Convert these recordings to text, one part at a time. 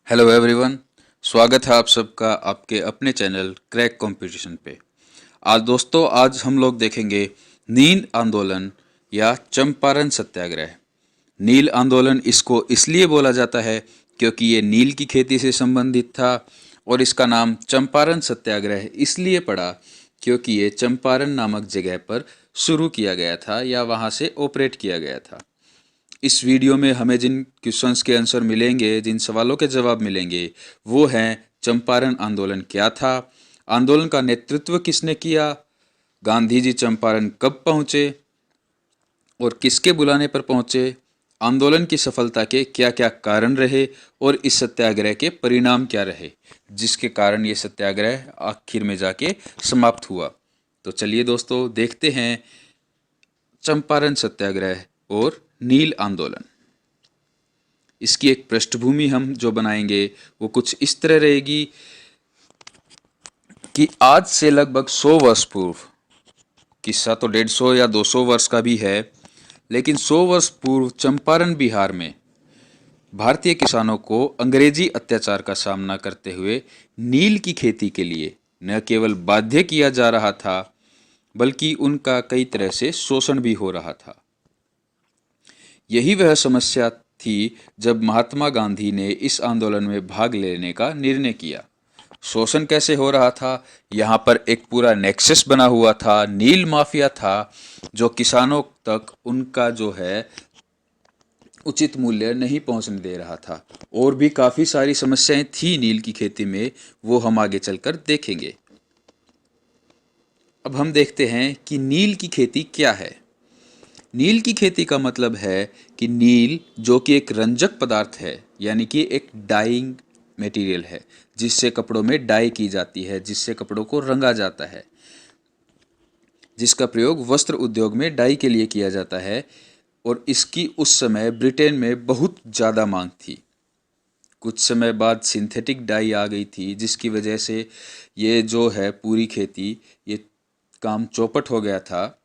Hello everyone. स्वागत है आप सबका आपके अपने चैनल क्रैक कंपटीशन पे। आज हम लोग देखेंगे नील आंदोलन या चंपारण सत्याग्रह। नील आंदोलन इसको इसलिए बोला जाता है क्योंकि ये नील की खेती से संबंधित था, और इसका नाम चंपारण सत्याग्रह इसलिए पड़ा क्योंकि ये चंपारण नामक जगह पर शुरू किया गया था या वहाँ से ऑपरेट किया गया था। इस वीडियो में हमें जिन क्वेश्चंस के आंसर मिलेंगे, जिन सवालों के जवाब मिलेंगे, वो हैं चंपारण आंदोलन क्या था, आंदोलन का नेतृत्व किसने किया, गांधी जी चंपारण कब पहुंचे और किसके बुलाने पर पहुंचे, आंदोलन की सफलता के क्या क्या कारण रहे और इस सत्याग्रह के परिणाम क्या रहे, जिसके कारण ये सत्याग्रह आखिर में जाके समाप्त हुआ। तो चलिए दोस्तों, देखते हैं चंपारण सत्याग्रह और नील आंदोलन। इसकी एक पृष्ठभूमि हम जो बनाएंगे वो कुछ इस तरह रहेगी कि आज से लगभग 100 वर्ष पूर्व, किस्सा तो 150 या 200 वर्ष का भी है, लेकिन 100 वर्ष पूर्व चंपारण बिहार में भारतीय किसानों को अंग्रेजी अत्याचार का सामना करते हुए नील की खेती के लिए न केवल बाध्य किया जा रहा था, बल्कि उनका कई तरह से शोषण भी हो रहा था। यही वह समस्या थी जब महात्मा गांधी ने इस आंदोलन में भाग लेने का निर्णय किया। शोषण कैसे हो रहा था? यहाँ पर एक पूरा नेक्सस बना हुआ था, नील माफिया था जो किसानों तक उनका जो है उचित मूल्य नहीं पहुंचने दे रहा था। और भी काफ़ी सारी समस्याएं थी नील की खेती में, वो हम आगे चलकर देखेंगे। अब हम देखते हैं कि नील की खेती क्या है। नील की खेती का मतलब है कि नील जो कि एक रंजक पदार्थ है, यानी कि एक डाइंग मटेरियल है, जिससे कपड़ों में डाई की जाती है, जिससे कपड़ों को रंगा जाता है, जिसका प्रयोग वस्त्र उद्योग में डाई के लिए किया जाता है। और इसकी उस समय ब्रिटेन में बहुत ज़्यादा मांग थी। कुछ समय बाद सिंथेटिक डाई आ गई थी, जिसकी वजह से ये जो है पूरी खेती, ये काम चौपट हो गया था।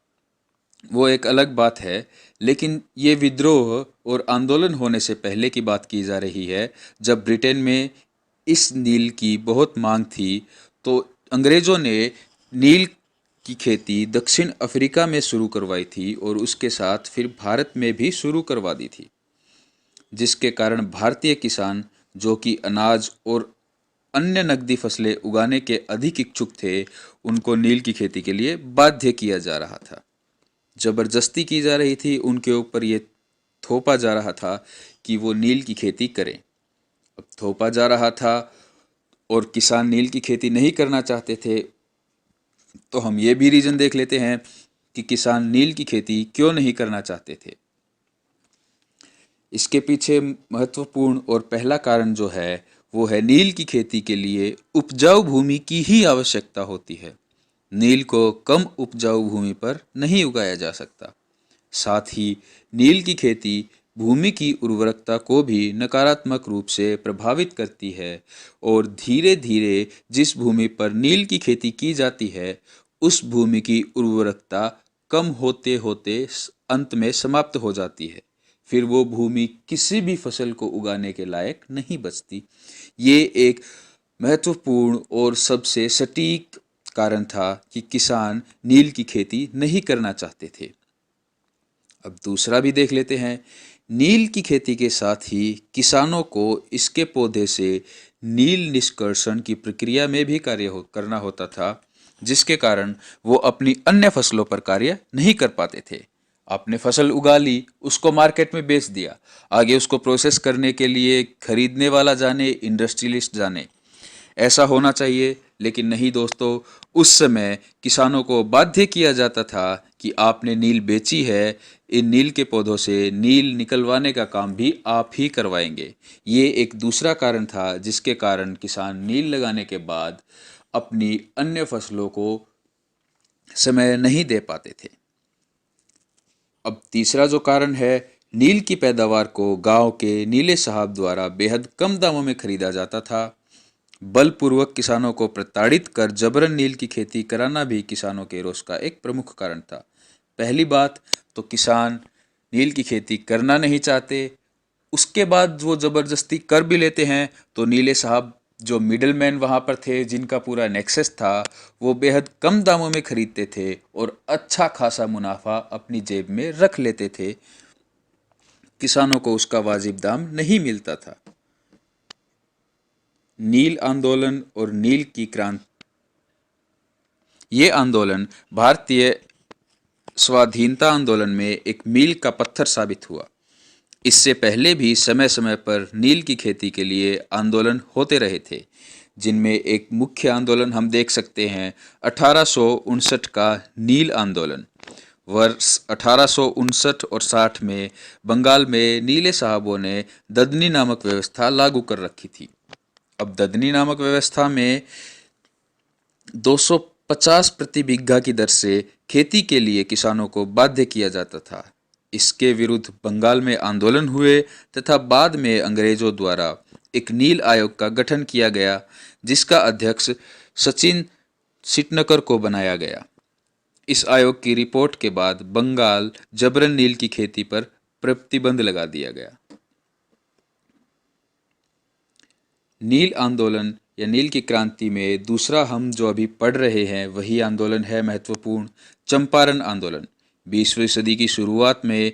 वो एक अलग बात है, लेकिन ये विद्रोह और आंदोलन होने से पहले की बात की जा रही है, जब ब्रिटेन में इस नील की बहुत मांग थी। तो अंग्रेज़ों ने नील की खेती दक्षिण अफ्रीका में शुरू करवाई थी और उसके साथ फिर भारत में भी शुरू करवा दी थी, जिसके कारण भारतीय किसान जो कि अनाज और अन्य नकदी फसलें उगाने के अधिक इच्छुक थे, उनको नील की खेती के लिए बाध्य किया जा रहा था, जबरदस्ती की जा रही थी। उनके ऊपर ये थोपा जा रहा था कि वो नील की खेती करें। अब थोपा जा रहा था और किसान नील की खेती नहीं करना चाहते थे, तो हम ये भी रीज़न देख लेते हैं कि किसान नील की खेती क्यों नहीं करना चाहते थे। इसके पीछे महत्वपूर्ण और पहला कारण जो है वो है, नील की खेती के लिए उपजाऊ भूमि की ही आवश्यकता होती है। नील को कम उपजाऊ भूमि पर नहीं उगाया जा सकता। साथ ही नील की खेती भूमि की उर्वरकता को भी नकारात्मक रूप से प्रभावित करती है, और धीरे धीरे जिस भूमि पर नील की खेती की जाती है, उस भूमि की उर्वरकता कम होते होते अंत में समाप्त हो जाती है। फिर वो भूमि किसी भी फसल को उगाने के लायक नहीं बचती। ये एक महत्वपूर्ण और सबसे सटीक कारण था कि किसान नील की खेती नहीं करना चाहते थे। अब दूसरा भी देख लेते हैं। नील की खेती के साथ ही किसानों को इसके पौधे से नील निष्कर्षण की प्रक्रिया में भी करना होता था, जिसके कारण वो अपनी अन्य फसलों पर कार्य नहीं कर पाते थे। आपने फसल उगा ली, उसको मार्केट में बेच दिया, आगे उसको प्रोसेस करने के लिए खरीदने वाला जाने, इंडस्ट्रियलिस्ट जाने। ऐसा होना चाहिए, लेकिन नहीं दोस्तों। उस समय किसानों को बाध्य किया जाता था कि आपने नील बेची है, इन नील के पौधों से नील निकलवाने का काम भी आप ही करवाएंगे। ये एक दूसरा कारण था जिसके कारण किसान नील लगाने के बाद अपनी अन्य फसलों को समय नहीं दे पाते थे। अब तीसरा जो कारण है, नील की पैदावार को गांव के नीले साहब द्वारा बेहद कम दामों में खरीदा जाता था। बलपूर्वक किसानों को प्रताड़ित कर जबरन नील की खेती कराना भी किसानों के रोष का एक प्रमुख कारण था। पहली बात तो किसान नील की खेती करना नहीं चाहते, उसके बाद वो ज़बरदस्ती कर भी लेते हैं तो नीले साहब जो मिडल मैन वहाँ पर थे, जिनका पूरा नेक्सस था, वो बेहद कम दामों में खरीदते थे और अच्छा खासा मुनाफा अपनी जेब में रख लेते थे। किसानों को उसका वाजिब दाम नहीं मिलता था। नील आंदोलन और नील की क्रांति, ये आंदोलन भारतीय स्वाधीनता आंदोलन में एक मील का पत्थर साबित हुआ। इससे पहले भी समय समय पर नील की खेती के लिए आंदोलन होते रहे थे, जिनमें एक मुख्य आंदोलन हम देख सकते हैं 1859 का नील आंदोलन। वर्ष 1859 और 60 में बंगाल में नीले साहबों ने ददनी नामक व्यवस्था लागू कर रखी थी। अब ददनी नामक व्यवस्था में 250 प्रति बीघा की दर से खेती के लिए किसानों को बाध्य किया जाता था। इसके विरुद्ध बंगाल में आंदोलन हुए तथा बाद में अंग्रेजों द्वारा एक नील आयोग का गठन किया गया, जिसका अध्यक्ष सचिन सिटनकर को बनाया गया। इस आयोग की रिपोर्ट के बाद बंगाल जबरन नील की खेती पर प्रतिबंध लगा दिया गया। नील आंदोलन या नील की क्रांति में दूसरा हम जो अभी पढ़ रहे हैं वही आंदोलन है महत्वपूर्ण, चंपारण आंदोलन। 20वीं सदी की शुरुआत में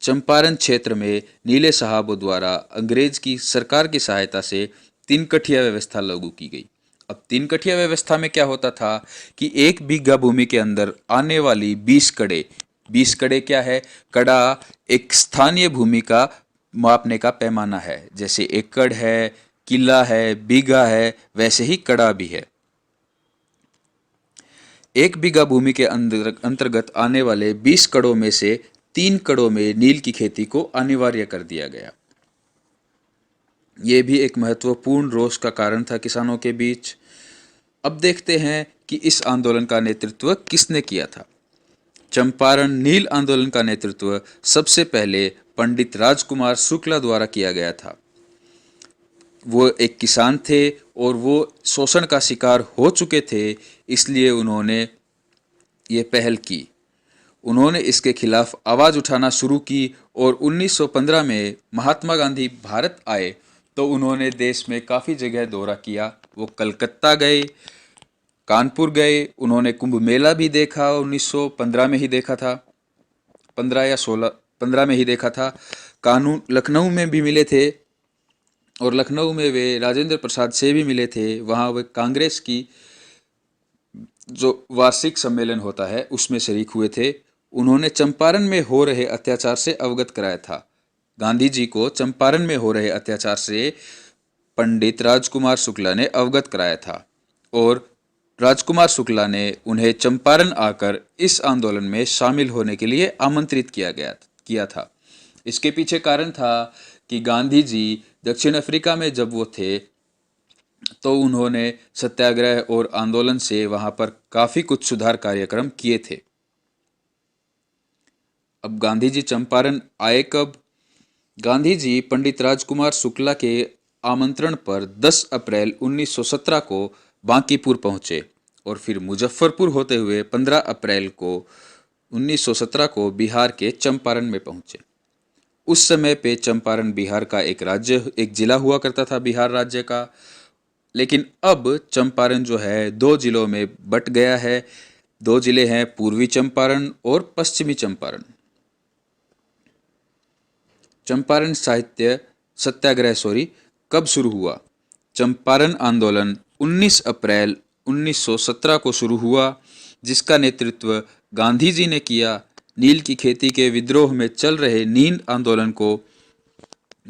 चंपारण क्षेत्र में नीले साहबों द्वारा अंग्रेज की सरकार की सहायता से तीन कठिया व्यवस्था लागू की गई। अब तीन कठिया व्यवस्था में क्या होता था कि 1 बीघा भूमि के अंदर आने वाली 20 कड़े, 20 कड़े क्या है? कड़ा एक स्थानीय भूमि का मापने का पैमाना है। जैसे एकड़ है, किला है, बीघा है, वैसे ही कड़ा भी है। 1 बीघा भूमि के अंतर्गत आने वाले 20 कड़ों में से 3 कड़ों में नील की खेती को अनिवार्य कर दिया गया। ये भी एक महत्वपूर्ण रोष का कारण था किसानों के बीच। अब देखते हैं कि इस आंदोलन का नेतृत्व किसने किया था। चंपारण नील आंदोलन का नेतृत्व सबसे पहले पंडित राजकुमार शुक्ला द्वारा किया गया था। वो एक किसान थे और वो शोषण का शिकार हो चुके थे, इसलिए उन्होंने ये पहल की। उन्होंने इसके खिलाफ आवाज़ उठाना शुरू की और 1915 में महात्मा गांधी भारत आए तो उन्होंने देश में काफ़ी जगह दौरा किया। वो कलकत्ता गए, कानपुर गए, उन्होंने कुंभ मेला भी देखा, 1915 में ही देखा था, 15 में ही देखा था। कानून लखनऊ में भी मिले थे और लखनऊ में वे राजेंद्र प्रसाद से भी मिले थे। वहाँ वे कांग्रेस की जो वार्षिक सम्मेलन होता है उसमें शरीक हुए थे। उन्होंने चंपारण में हो रहे अत्याचार से अवगत कराया था। गांधी जी को चंपारण में हो रहे अत्याचार से पंडित राजकुमार शुक्ला ने अवगत कराया था और राजकुमार शुक्ला ने उन्हें चंपारण आकर इस आंदोलन में शामिल होने के लिए आमंत्रित किया था। इसके पीछे कारण था कि गांधी जी दक्षिण अफ्रीका में जब वो थे तो उन्होंने सत्याग्रह और आंदोलन से वहां पर काफ़ी कुछ सुधार कार्यक्रम किए थे। अब गांधी जी चंपारण आए कब? गांधी जी पंडित राजकुमार शुक्ला के आमंत्रण पर 10 अप्रैल 1917 को बांकीपुर पहुंचे और फिर मुजफ्फरपुर होते हुए 15 अप्रैल को 1917 को बिहार के चंपारण में पहुंचे। उस समय पे चंपारण बिहार का एक जिला हुआ करता था बिहार राज्य का, लेकिन अब चंपारण जो है 2 जिलों में बट गया है। 2 जिले हैं, पूर्वी चंपारण और पश्चिमी चंपारण। चंपारण साहित्य सत्याग्रह कब शुरू हुआ? चंपारण आंदोलन 19 अप्रैल 1917 को शुरू हुआ, जिसका नेतृत्व गांधी जी ने किया। नील की खेती के विद्रोह में चल रहे नील आंदोलन को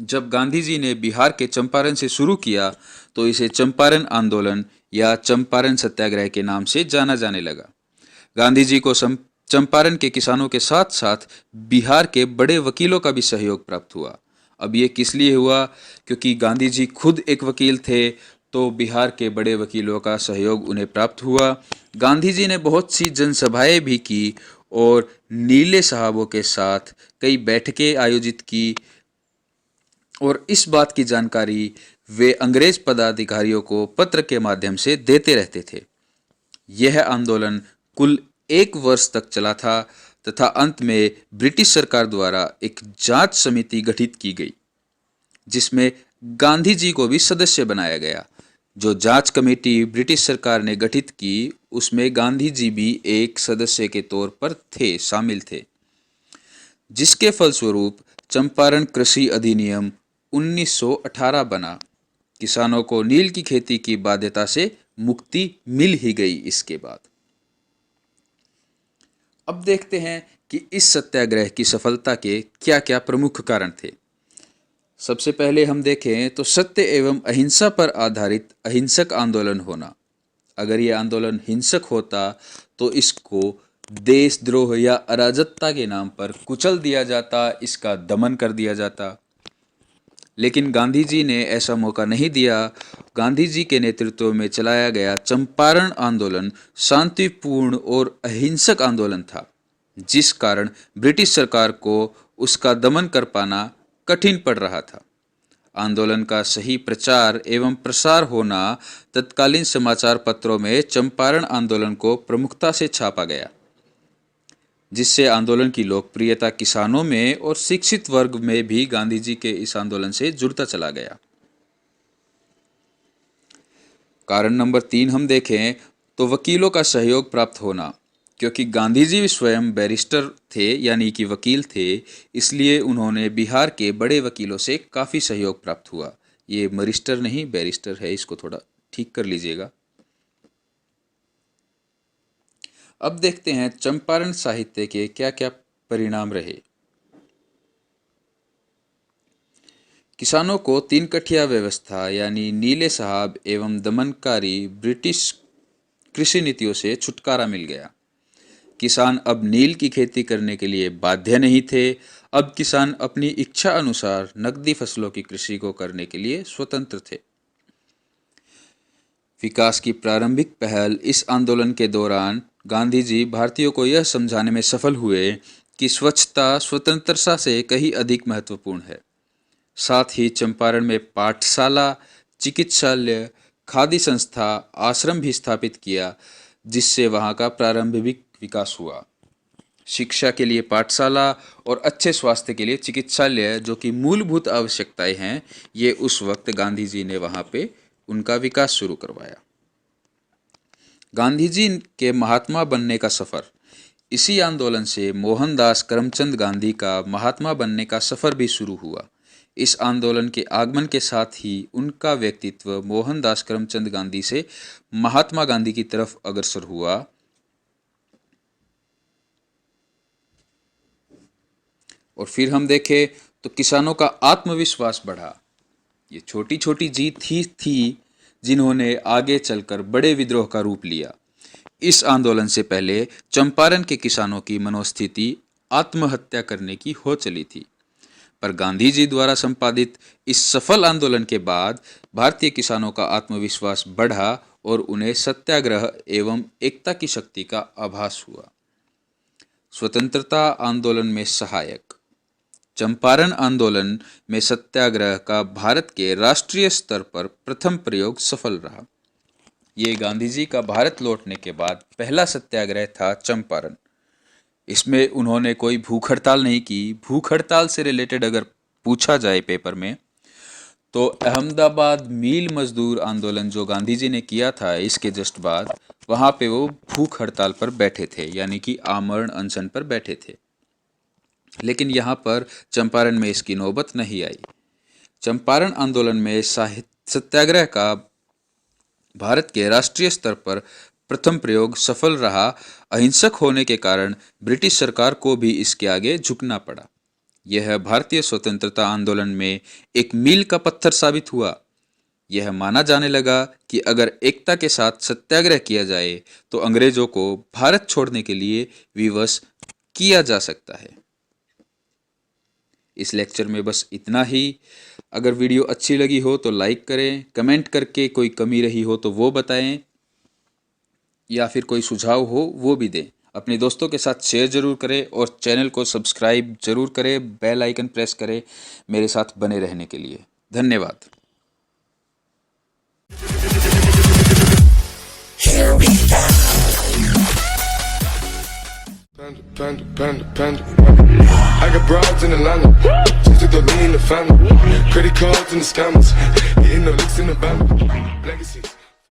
जब गांधी जी ने बिहार के चंपारण से शुरू किया तो इसे चंपारण आंदोलन या चंपारण सत्याग्रह के नाम से जाना जाने लगा। गांधी जी को चंपारण के किसानों के साथ साथ बिहार के बड़े वकीलों का भी सहयोग प्राप्त हुआ। अब ये किस लिए हुआ? क्योंकि गांधी जी खुद एक वकील थे, तो बिहार के बड़े वकीलों का सहयोग उन्हें प्राप्त हुआ। गांधी जी ने बहुत सी जनसभाएं भी की और नीले साहबों के साथ कई बैठकें आयोजित की और इस बात की जानकारी वे अंग्रेज पदाधिकारियों को पत्र के माध्यम से देते रहते थे। यह आंदोलन कुल 1 वर्ष तक चला था तथा अंत में ब्रिटिश सरकार द्वारा एक जांच समिति गठित की गई। जिसमें गांधी जी को भी सदस्य बनाया गया। जो जांच कमेटी ब्रिटिश सरकार ने गठित की उसमें गांधी जी भी एक सदस्य के तौर पर शामिल थे, जिसके फलस्वरूप चंपारण कृषि अधिनियम 1918 बना। किसानों को नील की खेती की बाध्यता से मुक्ति मिल ही गई। इसके बाद अब देखते हैं कि इस सत्याग्रह की सफलता के क्या क्या प्रमुख कारण थे। सबसे पहले हम देखें तो सत्य एवं अहिंसा पर आधारित अहिंसक आंदोलन होना। अगर यह आंदोलन हिंसक होता तो इसको देशद्रोह या अराजकता के नाम पर कुचल दिया जाता, इसका दमन कर दिया जाता। लेकिन गांधी जी ने ऐसा मौका नहीं दिया। गांधी जी के नेतृत्व में चलाया गया चंपारण आंदोलन शांतिपूर्ण और अहिंसक आंदोलन था, जिस कारण ब्रिटिश सरकार को उसका दमन कर पाना कठिन पड़ रहा था। आंदोलन का सही प्रचार एवं प्रसार होना तत्कालीन समाचार पत्रों में चंपारण आंदोलन को प्रमुखता से छापा गया, जिससे आंदोलन की लोकप्रियता किसानों में और शिक्षित वर्ग में भी गांधी जी के इस आंदोलन से जुड़ता चला गया। कारण नंबर 3 हम देखें तो वकीलों का सहयोग प्राप्त होना। क्योंकि गांधी जी स्वयं बैरिस्टर थे यानी कि वकील थे, इसलिए उन्होंने बिहार के बड़े वकीलों से काफ़ी सहयोग प्राप्त हुआ। ये मरिस्टर नहीं बैरिस्टर है, इसको थोड़ा ठीक कर लीजिएगा। अब देखते हैं चंपारण साहित्य के क्या क्या परिणाम रहे। किसानों को 3 कठिया व्यवस्था यानी नीले साहब एवं दमनकारी ब्रिटिश कृषि नीतियों से छुटकारा मिल गया। किसान अब नील की खेती करने के लिए बाध्य नहीं थे। अब किसान अपनी इच्छा अनुसार नकदी फसलों की कृषि को करने के लिए स्वतंत्र थे। विकास की प्रारंभिक पहल इस आंदोलन के दौरान गांधी जी भारतीयों को यह समझाने में सफल हुए कि स्वच्छता स्वतंत्रता से कहीं अधिक महत्वपूर्ण है। साथ ही चंपारण में पाठशाला, चिकित्सालय, खादी संस्था, आश्रम भी स्थापित किया, जिससे वहाँ का प्रारंभिक विकास हुआ। शिक्षा के लिए पाठशाला और अच्छे स्वास्थ्य के लिए चिकित्सालय, जो कि मूलभूत आवश्यकताएं हैं, ये उस वक्त गांधी जी ने वहाँ पे उनका विकास शुरू करवाया। गांधी जी के महात्मा बनने का सफ़र। इसी आंदोलन से मोहनदास करमचंद गांधी का महात्मा बनने का सफ़र भी शुरू हुआ। इस आंदोलन के आगमन के साथ ही उनका व्यक्तित्व मोहनदास करमचंद गांधी से महात्मा गांधी की तरफ अग्रसर हुआ। और फिर हम देखें तो किसानों का आत्मविश्वास बढ़ा। ये छोटी छोटी जीत थी जिन्होंने आगे चलकर बड़े विद्रोह का रूप लिया। इस आंदोलन से पहले चंपारण के किसानों की मनोस्थिति आत्महत्या करने की हो चली थी, पर गांधी जी द्वारा संपादित इस सफल आंदोलन के बाद भारतीय किसानों का आत्मविश्वास बढ़ा और उन्हें सत्याग्रह एवं एकता की शक्ति का आभास हुआ। स्वतंत्रता आंदोलन में सहायक। चंपारण आंदोलन में सत्याग्रह का भारत के राष्ट्रीय स्तर पर प्रथम प्रयोग सफल रहा। ये गांधी जी का भारत लौटने के बाद पहला सत्याग्रह था चंपारण। इसमें उन्होंने कोई भूख हड़ताल नहीं की। भूख हड़ताल से रिलेटेड अगर पूछा जाए पेपर में तो अहमदाबाद मील मजदूर आंदोलन जो गांधी जी ने किया था, इसके जस्ट बाद वहाँ पे वो भूख हड़ताल पर बैठे थे, यानी कि आमरण अनशन पर बैठे थे। लेकिन यहाँ पर चंपारण में इसकी नौबत नहीं आई। चंपारण आंदोलन में सत्याग्रह का भारत के राष्ट्रीय स्तर पर प्रथम प्रयोग सफल रहा। अहिंसक होने के कारण ब्रिटिश सरकार को भी इसके आगे झुकना पड़ा। यह भारतीय स्वतंत्रता आंदोलन में एक मील का पत्थर साबित हुआ। यह माना जाने लगा कि अगर एकता के साथ सत्याग्रह किया जाए तो अंग्रेजों को भारत छोड़ने के लिए विवश किया जा सकता है। इस लेक्चर में बस इतना ही। अगर वीडियो अच्छी लगी हो तो लाइक करें, कमेंट करके कोई कमी रही हो तो वो बताएं, या फिर कोई सुझाव हो वो भी दें। अपने दोस्तों के साथ शेयर जरूर करें और चैनल को सब्सक्राइब जरूर करें, बेल आइकन प्रेस करें मेरे साथ बने रहने के लिए। धन्यवाद। Panda, panda, panda, panda. I got broads in Atlanta, just to throw me in the family. Credit cards and the scammers, hitting the licks in the band. Legacies.